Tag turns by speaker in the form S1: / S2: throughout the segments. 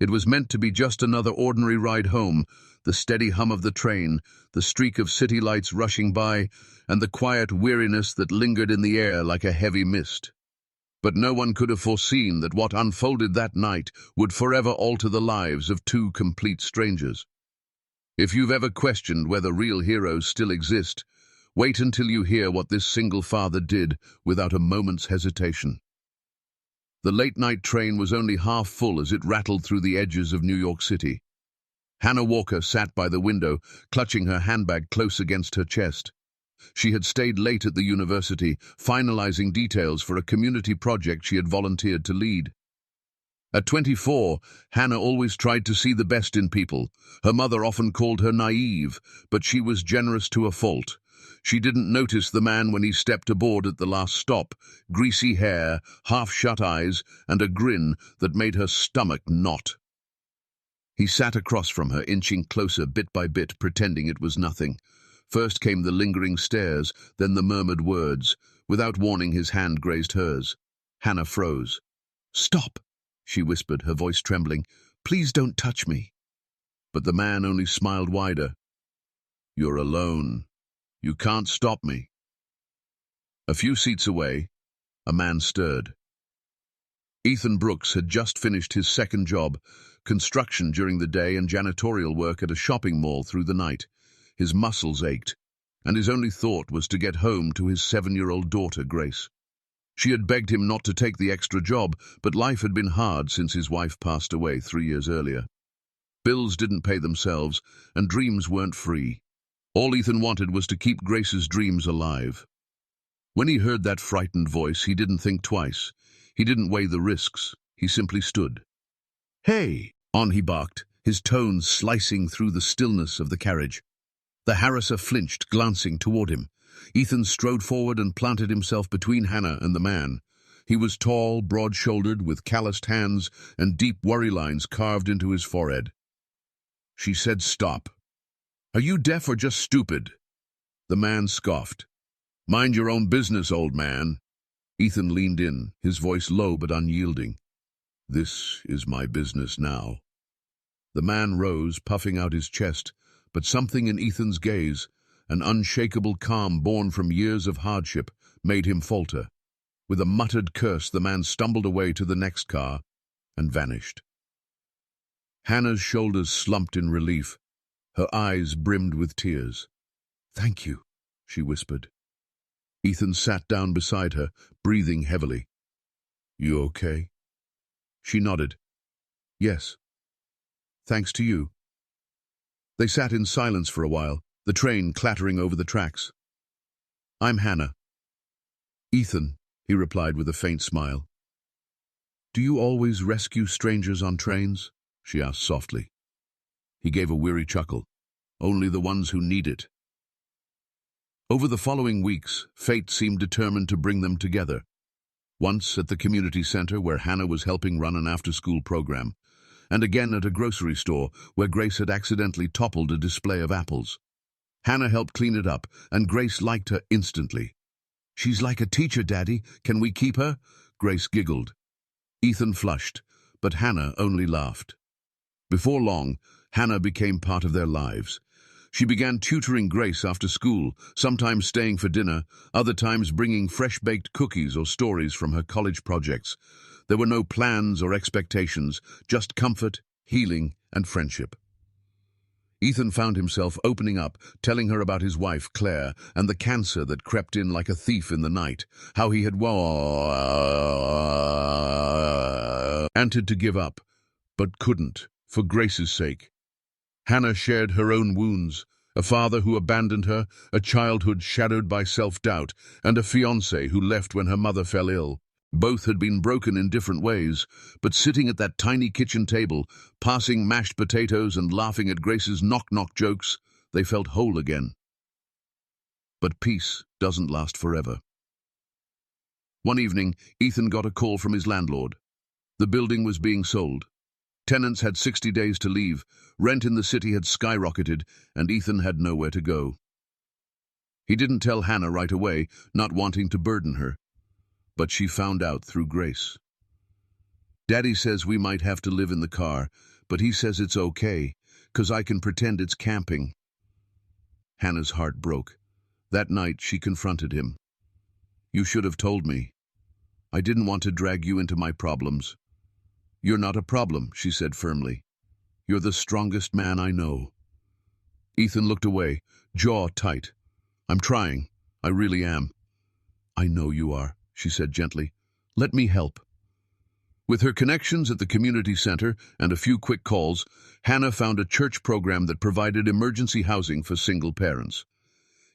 S1: It was meant to be just another ordinary ride home, the steady hum of the train, the streak of city lights rushing by, and the quiet weariness that lingered in the air like a heavy mist. But no one could have foreseen that what unfolded that night would forever alter the lives of two complete strangers. If you've ever questioned whether real heroes still exist, wait until you hear what this single father did without a moment's hesitation. The late-night train was only half full as it rattled through the edges of New York City. Hannah Walker sat by the window, clutching her handbag close against her chest. She had stayed late at the university, finalizing details for a community project she had volunteered to lead. At 24, Hannah always tried to see the best in people. Her mother often called her naive, but she was generous to a fault. She didn't notice the man when he stepped aboard at the last stop, greasy hair, half-shut eyes, and a grin that made her stomach knot. He sat across from her, inching closer bit by bit, pretending it was nothing. First came the lingering stares, then the murmured words. Without warning, his hand grazed hers. Hannah froze. "Stop," she whispered, her voice trembling. "Please don't touch me." But the man only smiled wider. "You're alone. You can't stop me." A few seats away, a man stirred. Ethan Brooks had just finished his second job, construction during the day and janitorial work at a shopping mall through the night. His muscles ached, and his only thought was to get home to his 7-year-old daughter, Grace. She had begged him not to take the extra job, but life had been hard since his wife passed away 3 years earlier. Bills didn't pay themselves, and dreams weren't free. All Ethan wanted was to keep Grace's dreams alive. When he heard that frightened voice, he didn't think twice. He didn't weigh the risks. He simply stood. "Hey!" On he barked, his tones slicing through the stillness of the carriage. The harasser flinched, glancing toward him. Ethan strode forward and planted himself between Hannah and the man. He was tall, broad-shouldered, with calloused hands and deep worry lines carved into his forehead. She said, "Stop. Are you deaf or just stupid?" The man scoffed. "Mind your own business, old man." Ethan leaned in, his voice low but unyielding. "This is my business now." The man rose, puffing out his chest, but something in Ethan's gaze, an unshakable calm born from years of hardship, made him falter. With a muttered curse, the man stumbled away to the next car and vanished. Hannah's shoulders slumped in relief. Her eyes brimmed with tears. "Thank you," she whispered. Ethan sat down beside her, breathing heavily. "You okay?" She nodded. "Yes. Thanks to you." They sat in silence for a while, the train clattering over the tracks. "I'm Hannah." "Ethan," he replied with a faint smile. "Do you always rescue strangers on trains?" she asked softly. He gave a weary chuckle. "Only the ones who need it." Over the following weeks, fate seemed determined to bring them together. Once at the community center where Hannah was helping run an after-school program, and again at a grocery store where Grace had accidentally toppled a display of apples. Hannah helped clean it up, and Grace liked her instantly. "She's like a teacher, Daddy. Can we keep her?" Grace giggled. Ethan flushed, but Hannah only laughed. Before long, Hannah became part of their lives. She began tutoring Grace after school, sometimes staying for dinner, other times bringing fresh-baked cookies or stories from her college projects. There were no plans or expectations, just comfort, healing, and friendship. Ethan found himself opening up, telling her about his wife, Claire, and the cancer that crept in like a thief in the night, how he had wanted to give up, but couldn't, for Grace's sake. Hannah shared her own wounds, a father who abandoned her, a childhood shadowed by self-doubt, and a fiancé who left when her mother fell ill. Both had been broken in different ways, but sitting at that tiny kitchen table, passing mashed potatoes and laughing at Grace's knock-knock jokes, they felt whole again. But peace doesn't last forever. One evening, Ethan got a call from his landlord. The building was being sold. Tenants had 60 days to leave, rent in the city had skyrocketed, and Ethan had nowhere to go. He didn't tell Hannah right away, not wanting to burden her, but she found out through Grace. Daddy says we might have to live in the car, but he says it's okay, 'cause I can pretend it's camping. Hannah's heart broke. That night she confronted him. You should have told me. I didn't want to drag you into my problems. You're not a problem, she said firmly. You're the strongest man I know. Ethan looked away, jaw tight. I'm trying. I really am. I know you are, she said gently. Let me help. With her connections at the community center and a few quick calls, Hannah found a church program that provided emergency housing for single parents.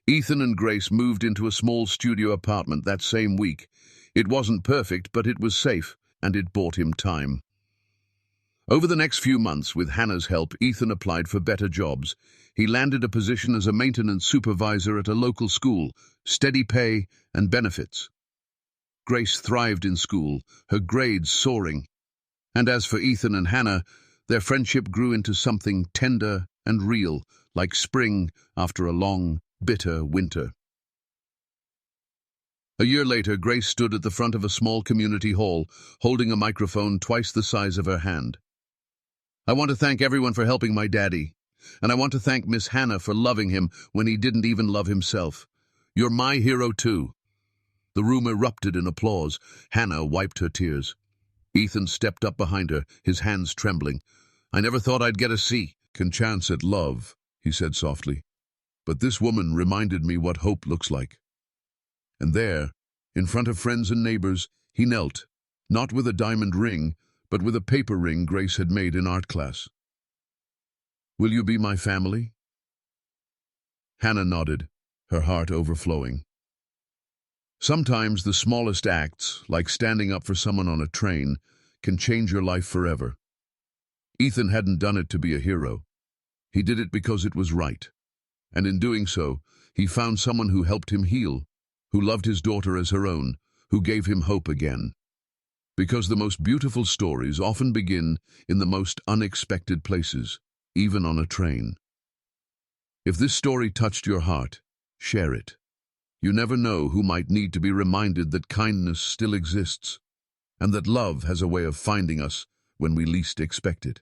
S1: Ethan and Grace moved into a small studio apartment that same week. It wasn't perfect, but it was safe, and it bought him time. Over the next few months, with Hannah's help, Ethan applied for better jobs. He landed a position as a maintenance supervisor at a local school, steady pay and benefits. Grace thrived in school, her grades soaring. And as for Ethan and Hannah, their friendship grew into something tender and real, like spring after a long, bitter winter. A year later, Grace stood at the front of a small community hall, holding a microphone twice the size of her hand. I want to thank everyone for helping my daddy, and I want to thank Miss Hannah for loving him when he didn't even love himself. You're my hero too. The room erupted in applause. Hannah wiped her tears. Ethan stepped up behind her, his hands trembling. I never thought I'd get a C. Can chance at love, he said softly. But this woman reminded me what hope looks like. And there, in front of friends and neighbors, he knelt, not with a diamond ring, but with a paper ring Grace had made in art class. Will you be my family? Hannah nodded, her heart overflowing. Sometimes the smallest acts, like standing up for someone on a train, can change your life forever. Ethan hadn't done it to be a hero. He did it because it was right. And in doing so, he found someone who helped him heal, who loved his daughter as her own, who gave him hope again. Because the most beautiful stories often begin in the most unexpected places, even on a train. If this story touched your heart, share it. You never know who might need to be reminded that kindness still exists, and that love has a way of finding us when we least expect it.